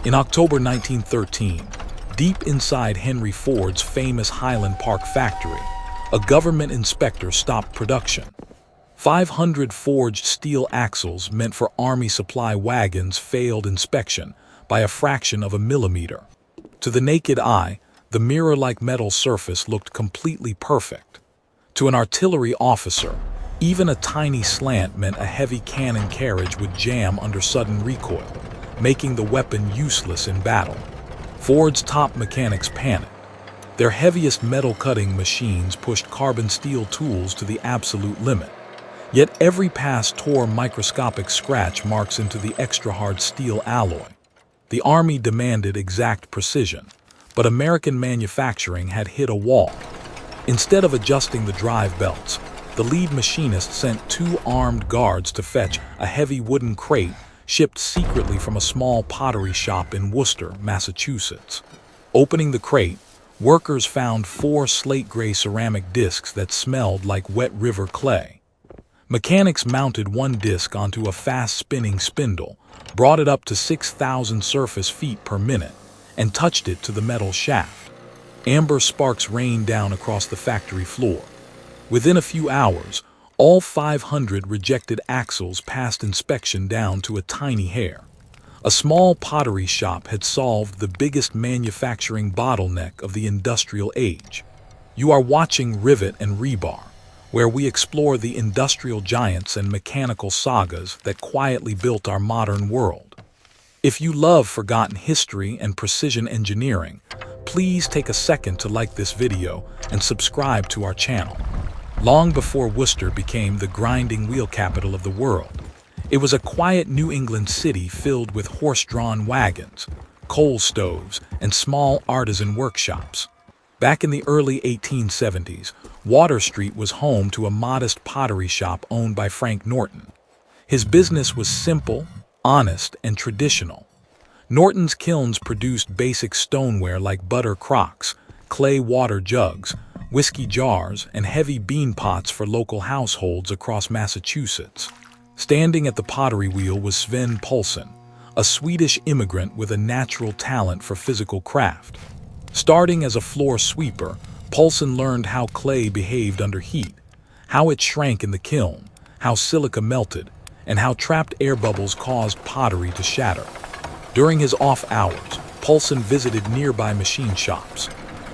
In October 1913, deep inside Henry Ford's famous Highland Park factory, a government inspector stopped production. 500 forged steel axles meant for Army supply wagons failed inspection by a fraction of a millimeter. To the naked eye, the mirror-like metal surface looked completely perfect. To an artillery officer, even a tiny slant meant a heavy cannon carriage would jam under sudden recoil, making the weapon useless in battle. Ford's top mechanics panicked. Their heaviest metal-cutting machines pushed carbon steel tools to the absolute limit. Yet every pass tore microscopic scratch marks into the extra-hard steel alloy. The Army demanded exact precision, but American manufacturing had hit a wall. Instead of adjusting the drive belts, the lead machinist sent 2 armed guards to fetch a heavy wooden crate shipped secretly from a small pottery shop in Worcester, Massachusetts. Opening the crate, workers found 4 slate-gray ceramic discs that smelled like wet river clay. Mechanics mounted one disc onto a fast-spinning spindle, brought it up to 6,000 surface feet per minute, and touched it to the metal shaft. Amber sparks rained down across the factory floor. Within a few hours, all 500 rejected axles passed inspection down to a tiny hair. A small pottery shop had solved the biggest manufacturing bottleneck of the industrial age. You are watching Rivet and Rebar, where we explore the industrial giants and mechanical sagas that quietly built our modern world. If you love forgotten history and precision engineering, please take a second to like this video and subscribe to our channel. Long before Worcester became the grinding wheel capital of the world, it was a quiet New England city filled with horse-drawn wagons, coal stoves, and small artisan workshops. Back in the early 1870s, Water Street was home to a modest pottery shop owned by Frank Norton. His business was simple, honest, and traditional. Norton's kilns produced basic stoneware like butter crocks, clay water jugs, whiskey jars, and heavy bean pots for local households across Massachusetts. Standing at the pottery wheel was Sven Pulson, a Swedish immigrant with a natural talent for physical craft. Starting as a floor sweeper, Pulson learned how clay behaved under heat, how it shrank in the kiln, how silica melted, and how trapped air bubbles caused pottery to shatter. During his off hours, Pulson visited nearby machine shops.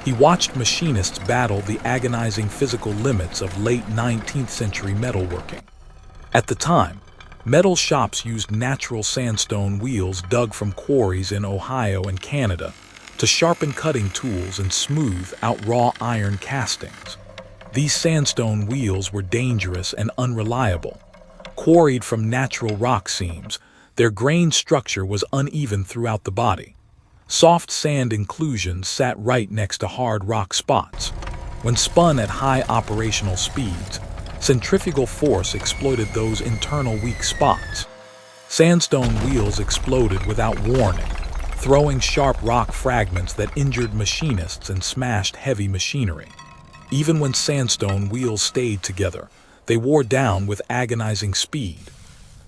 He watched machinists battle the agonizing physical limits of late 19th century metalworking. At the time, metal shops used natural sandstone wheels dug from quarries in Ohio and Canada to sharpen cutting tools and smooth out raw iron castings. These sandstone wheels were dangerous and unreliable. Quarried from natural rock seams, their grain structure was uneven throughout the body. Soft sand inclusions sat right next to hard rock spots. When spun at high operational speeds, centrifugal force exploited those internal weak spots. Sandstone wheels exploded without warning, throwing sharp rock fragments that injured machinists and smashed heavy machinery. Even when sandstone wheels stayed together, they wore down with agonizing speed.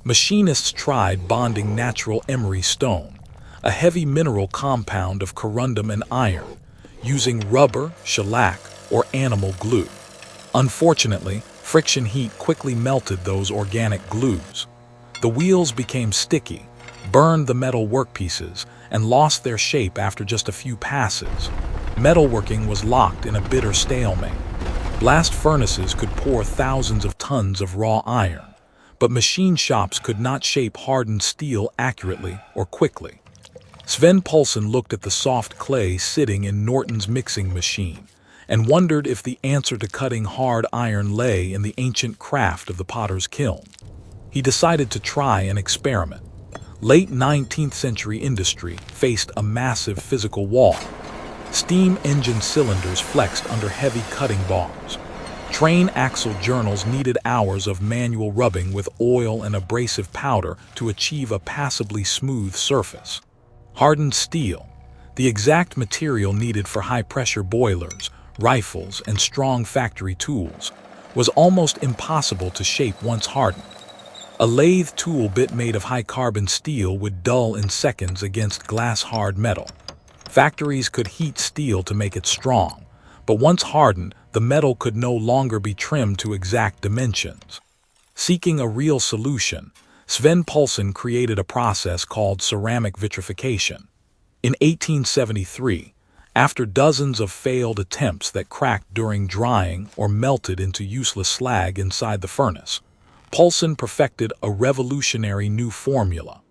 Machinists tried bonding natural emery stone, a heavy mineral compound of corundum and iron, using rubber, shellac, or animal glue. Unfortunately, friction heat quickly melted those organic glues. The wheels became sticky, burned the metal workpieces, and lost their shape after just a few passes. Metalworking was locked in a bitter stalemate. Blast furnaces could pour thousands of tons of raw iron, but machine shops could not shape hardened steel accurately or quickly. Sven Pulson looked at the soft clay sitting in Norton's mixing machine and wondered if the answer to cutting hard iron lay in the ancient craft of the potter's kiln. He decided to try an experiment. Late 19th century industry faced a massive physical wall. Steam engine cylinders flexed under heavy cutting bars. Train axle journals needed hours of manual rubbing with oil and abrasive powder to achieve a passably smooth surface. Hardened steel, the exact material needed for high-pressure boilers, rifles, and strong factory tools, was almost impossible to shape once hardened. A lathe tool bit made of high-carbon steel would dull in seconds against glass-hard metal. Factories could heat steel to make it strong, but once hardened, the metal could no longer be trimmed to exact dimensions. Seeking a real solution, Sven Pulson created a process called ceramic vitrification. In 1873, after dozens of failed attempts that cracked during drying or melted into useless slag inside the furnace, Pulson perfected a revolutionary new formula.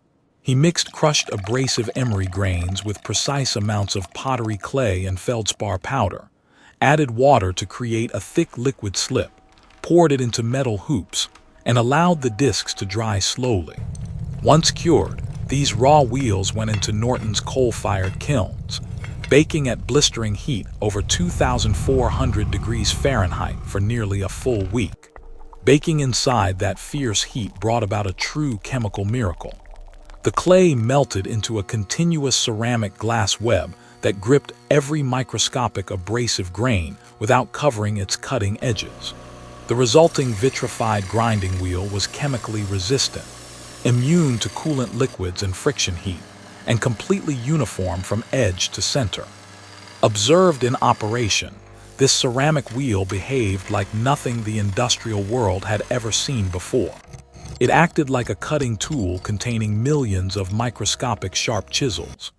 He mixed crushed abrasive emery grains with precise amounts of pottery clay and feldspar powder, added water to create a thick liquid slip, poured it into metal hoops, and allowed the discs to dry slowly. Once cured, these raw wheels went into Norton's coal-fired kilns, baking at blistering heat over 2,400 degrees Fahrenheit for nearly a full week. Baking inside that fierce heat brought about a true chemical miracle. The clay melted into a continuous ceramic glass web that gripped every microscopic abrasive grain without covering its cutting edges. The resulting vitrified grinding wheel was chemically resistant, immune to coolant liquids and friction heat, and completely uniform from edge to center. Observed in operation, this ceramic wheel behaved like nothing the industrial world had ever seen before. It acted like a cutting tool containing millions of microscopic sharp chisels.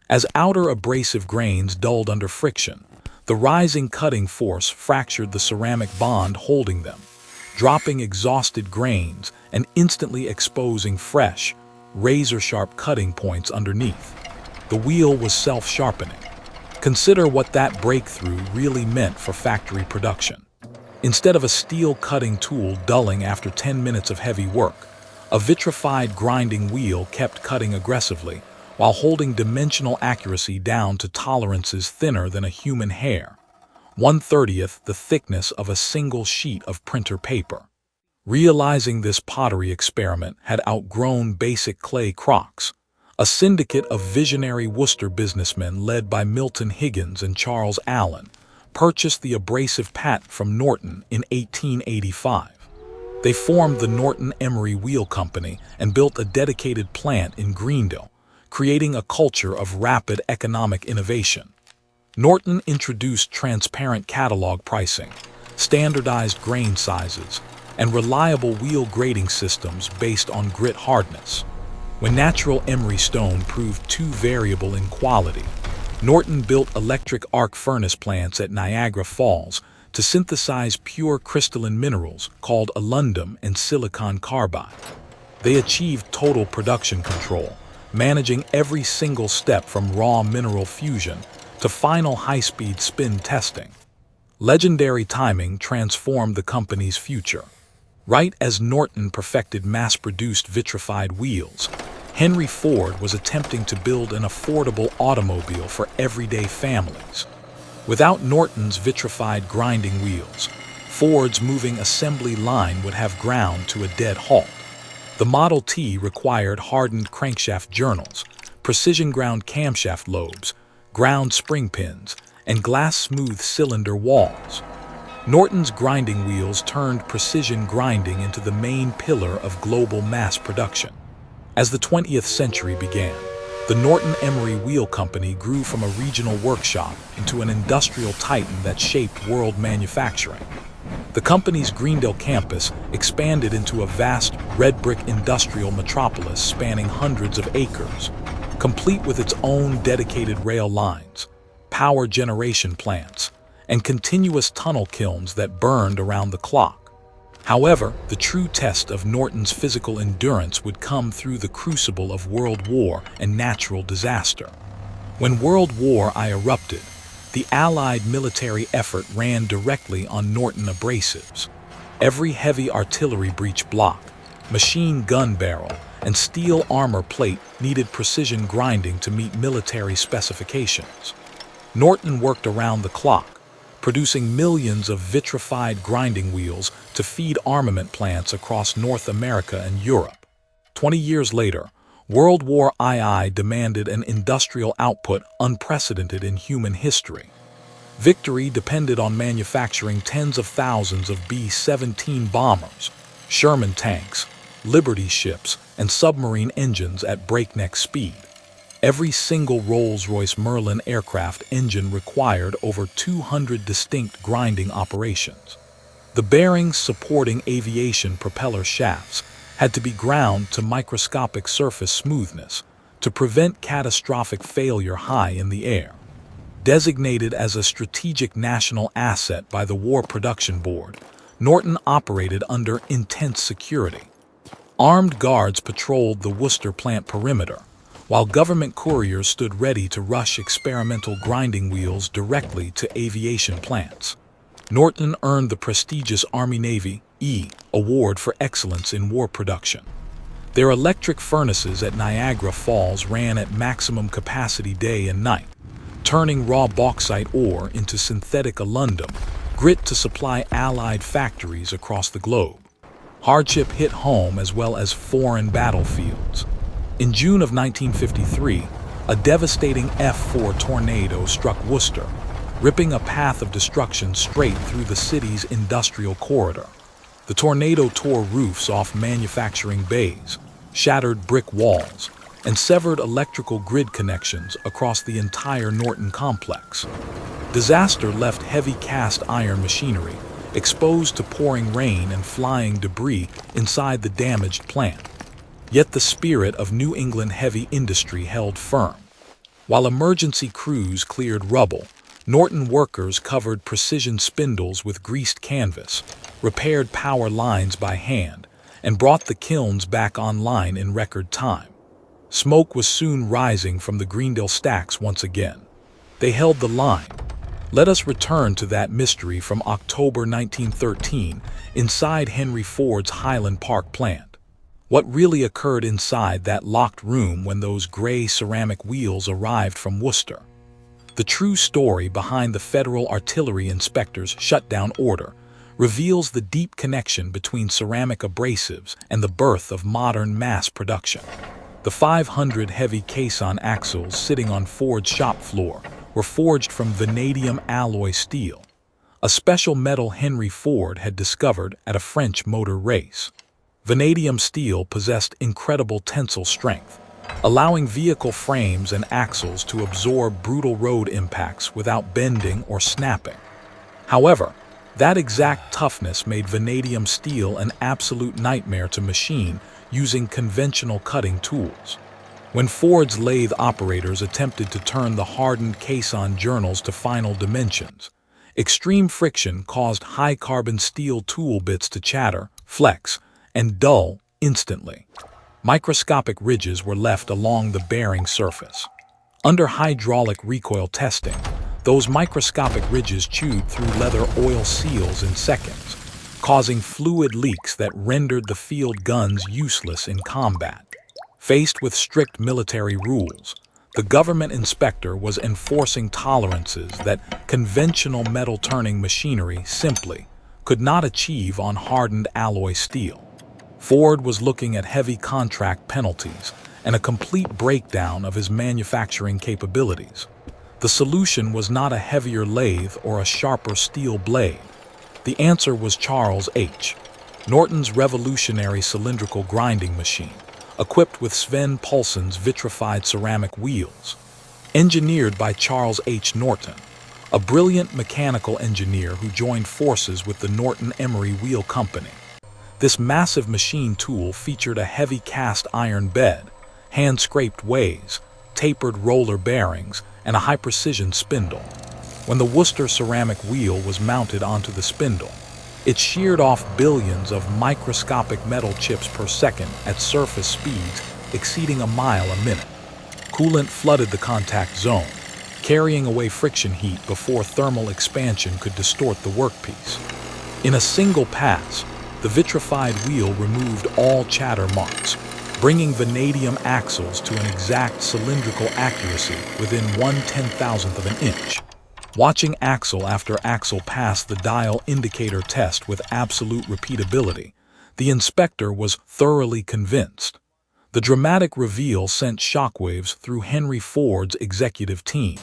As outer abrasive grains dulled under friction, the rising cutting force fractured the ceramic bond holding them, dropping exhausted grains and instantly exposing fresh, razor-sharp cutting points underneath. The wheel was self-sharpening. Consider what that breakthrough really meant for factory production. Instead of a steel cutting tool dulling after 10 minutes of heavy work, a vitrified grinding wheel kept cutting aggressively while holding dimensional accuracy down to tolerances thinner than a human hair, 1/30th the thickness of a single sheet of printer paper. Realizing this pottery experiment had outgrown basic clay crocks, a syndicate of visionary Worcester businessmen led by Milton Higgins and Charles Allen purchased the abrasive patent from Norton in 1885. They formed the Norton Emery Wheel Company and built a dedicated plant in Greendale, creating a culture of rapid economic innovation. Norton introduced transparent catalog pricing, standardized grain sizes, and reliable wheel grading systems based on grit hardness. When natural emery stone proved too variable in quality, Norton built electric arc furnace plants at Niagara Falls to synthesize pure crystalline minerals called alundum and silicon carbide. They achieved total production control, managing every single step from raw mineral fusion to final high-speed spin testing. Legendary timing transformed the company's future. Right as Norton perfected mass-produced vitrified wheels, Henry Ford was attempting to build an affordable automobile for everyday families. Without Norton's vitrified grinding wheels, Ford's moving assembly line would have ground to a dead halt. The Model T required hardened crankshaft journals, precision-ground camshaft lobes, ground spring pins, and glass-smooth cylinder walls. Norton's grinding wheels turned precision grinding into the main pillar of global mass production. As the 20th century began, the Norton Emery Wheel Company grew from a regional workshop into an industrial titan that shaped world manufacturing. The company's Greendale campus expanded into a vast red-brick industrial metropolis spanning hundreds of acres, complete with its own dedicated rail lines, power generation plants, and continuous tunnel kilns that burned around the clock. However, the true test of Norton's physical endurance would come through the crucible of World War and natural disaster. When World War I erupted, the Allied military effort ran directly on Norton abrasives. Every heavy artillery breech block, machine gun barrel, and steel armor plate needed precision grinding to meet military specifications. Norton worked around the clock, producing millions of vitrified grinding wheels to feed armament plants across North America and Europe. 20 years later, World War II demanded an industrial output unprecedented in human history. Victory depended on manufacturing tens of thousands of B-17 bombers, Sherman tanks, Liberty ships, and submarine engines at breakneck speed. Every single Rolls-Royce Merlin aircraft engine required over 200 distinct grinding operations. The bearings supporting aviation propeller shafts had to be ground to microscopic surface smoothness to prevent catastrophic failure high in the air. Designated as a strategic national asset by the War Production Board, Norton operated under intense security. Armed guards patrolled the Worcester plant perimeter, while government couriers stood ready to rush experimental grinding wheels directly to aviation plants. Norton earned the prestigious Army-Navy Award for Excellence in War Production. Their electric furnaces at Niagara Falls ran at maximum capacity day and night, turning raw bauxite ore into synthetic aluminum, grit to supply Allied factories across the globe. Hardship hit home as well as foreign battlefields. In June of 1953, a devastating F4 tornado struck Worcester, ripping a path of destruction straight through the city's industrial corridor. The tornado tore roofs off manufacturing bays, shattered brick walls, and severed electrical grid connections across the entire Norton complex. Disaster left heavy cast iron machinery exposed to pouring rain and flying debris inside the damaged plant. Yet the spirit of New England heavy industry held firm. While emergency crews cleared rubble, Norton workers covered precision spindles with greased canvas, repaired power lines by hand, and brought the kilns back online in record time. Smoke was soon rising from the Greendale stacks once again. They held the line. Let us return to that mystery from October 1913 inside Henry Ford's Highland Park plant. What really occurred inside that locked room when those gray ceramic wheels arrived from Worcester? The true story behind the Federal Artillery Inspector's shutdown order reveals the deep connection between ceramic abrasives and the birth of modern mass production. The 500 heavy caisson axles sitting on Ford's shop floor were forged from vanadium alloy steel, a special metal Henry Ford had discovered at a French motor race. Vanadium steel possessed incredible tensile strength, allowing vehicle frames and axles to absorb brutal road impacts without bending or snapping. However, that exact toughness made vanadium steel an absolute nightmare to machine using conventional cutting tools. When Ford's lathe operators attempted to turn the hardened caisson journals to final dimensions, extreme friction caused high-carbon steel tool bits to chatter, flex, and dull instantly. Microscopic ridges were left along the bearing surface. Under hydraulic recoil testing, those microscopic ridges chewed through leather oil seals in seconds, causing fluid leaks that rendered the field guns useless in combat. Faced with strict military rules, the government inspector was enforcing tolerances that conventional metal-turning machinery simply could not achieve on hardened alloy steel. Ford was looking at heavy contract penalties and a complete breakdown of his manufacturing capabilities. The solution was not a heavier lathe or a sharper steel blade. The answer was Charles H. Norton's revolutionary cylindrical grinding machine, equipped with Sven Pulson's vitrified ceramic wheels. Engineered by Charles H. Norton, a brilliant mechanical engineer who joined forces with the Norton Emery Wheel Company. This massive machine tool featured a heavy cast iron bed, hand-scraped ways, tapered roller bearings, and a high-precision spindle. When the Worcester ceramic wheel was mounted onto the spindle, it sheared off billions of microscopic metal chips per second at surface speeds exceeding a mile a minute. Coolant flooded the contact zone, carrying away friction heat before thermal expansion could distort the workpiece. In a single pass, the vitrified wheel removed all chatter marks, bringing vanadium axles to an exact cylindrical accuracy within 1/10,000th of an inch. Watching axle after axle pass the dial indicator test with absolute repeatability, the inspector was thoroughly convinced. The dramatic reveal sent shockwaves through Henry Ford's executive team.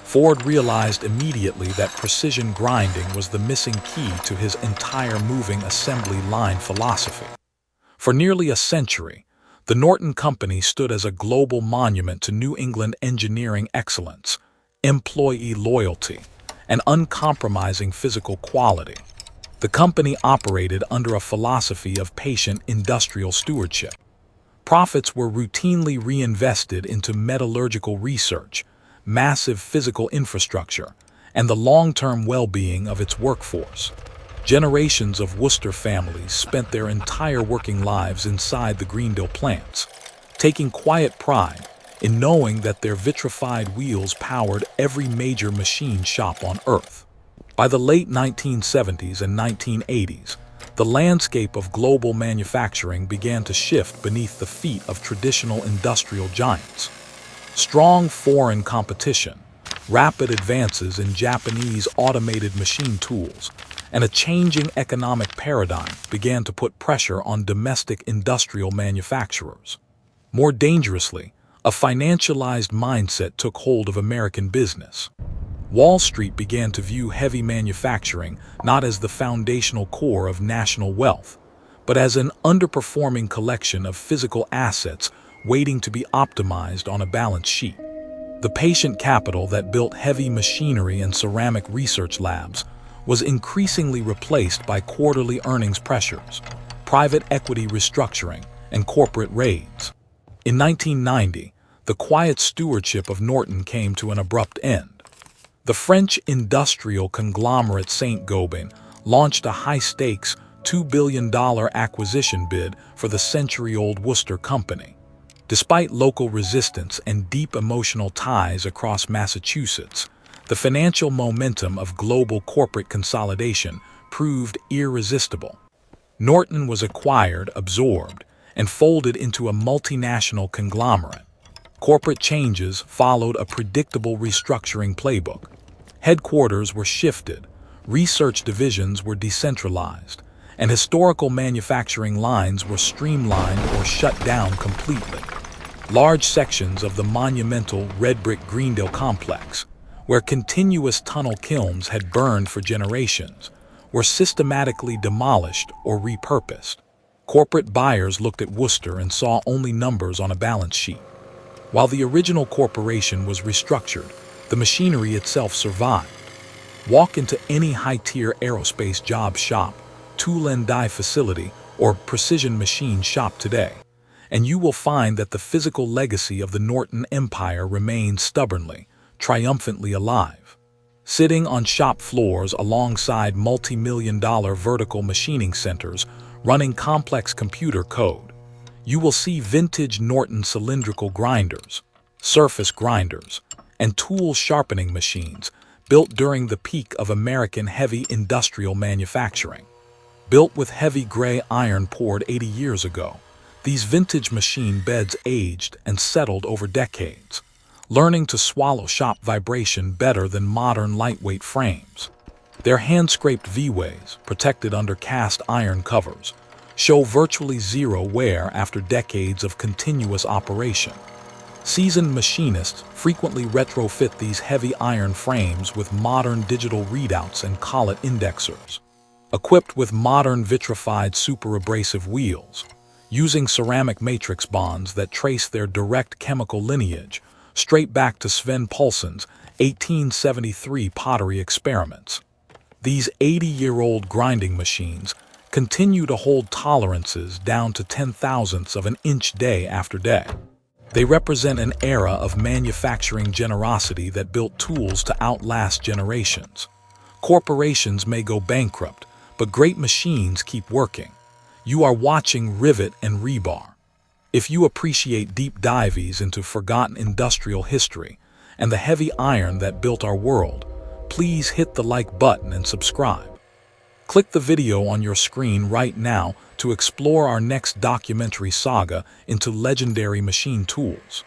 Ford realized immediately that precision grinding was the missing key to his entire moving assembly line philosophy. For nearly a century, the Norton Company stood as a global monument to New England engineering excellence, employee loyalty, and uncompromising physical quality. The company operated under a philosophy of patient industrial stewardship. Profits were routinely reinvested into metallurgical research, massive physical infrastructure, and the long-term well-being of its workforce. Generations of Worcester families spent their entire working lives inside the Greendale plants, taking quiet pride in knowing that their vitrified wheels powered every major machine shop on Earth. By the late 1970s and 1980s, the landscape of global manufacturing began to shift beneath the feet of traditional industrial giants. Strong foreign competition, rapid advances in Japanese automated machine tools, and a changing economic paradigm began to put pressure on domestic industrial manufacturers. More dangerously, a financialized mindset took hold of American business. Wall Street began to view heavy manufacturing not as the foundational core of national wealth, but as an underperforming collection of physical assets waiting to be optimized on a balance sheet. The patient capital that built heavy machinery and ceramic research labs was increasingly replaced by quarterly earnings pressures, private equity restructuring, and corporate raids. In 1990, the quiet stewardship of Norton came to an abrupt end. The French industrial conglomerate Saint-Gobain launched a high-stakes $2 billion acquisition bid for the century-old Worcester Company. Despite local resistance and deep emotional ties across Massachusetts, the financial momentum of global corporate consolidation proved irresistible. Norton was acquired, absorbed, and folded into a multinational conglomerate. Corporate changes followed a predictable restructuring playbook. Headquarters were shifted, research divisions were decentralized, and historical manufacturing lines were streamlined or shut down completely. Large sections of the monumental red brick Greendale complex, where continuous tunnel kilns had burned for generations, were systematically demolished or repurposed. Corporate buyers looked at Worcester and saw only numbers on a balance sheet. While the original corporation was restructured, the machinery itself survived. Walk into any high-tier aerospace job shop, tool and die facility, or precision machine shop today, and you will find that the physical legacy of the Norton Empire remains stubbornly, triumphantly alive. Sitting on shop floors alongside multi-million-dollar vertical machining centers running complex computer code, you will see vintage Norton cylindrical grinders, surface grinders, and tool sharpening machines built during the peak of American heavy industrial manufacturing. Built with heavy gray iron poured 80 years ago, these vintage machine beds aged and settled over decades, learning to swallow shop vibration better than modern lightweight frames. Their hand-scraped V-ways, protected under cast iron covers, show virtually zero wear after decades of continuous operation. Seasoned machinists frequently retrofit these heavy iron frames with modern digital readouts and collet indexers. Equipped with modern vitrified super-abrasive wheels, using ceramic matrix bonds that trace their direct chemical lineage straight back to Sven Pulson's 1873 pottery experiments. These 80-year-old grinding machines continue to hold tolerances down to 10,000ths of an inch day after day. They represent an era of manufacturing generosity that built tools to outlast generations. Corporations may go bankrupt, but great machines keep working. You are watching rivet and rebar. If you appreciate deep dives into forgotten industrial history and the heavy iron that built our world, please hit the like button and subscribe. Click the video on your screen right now to explore our next documentary saga into legendary machine tools.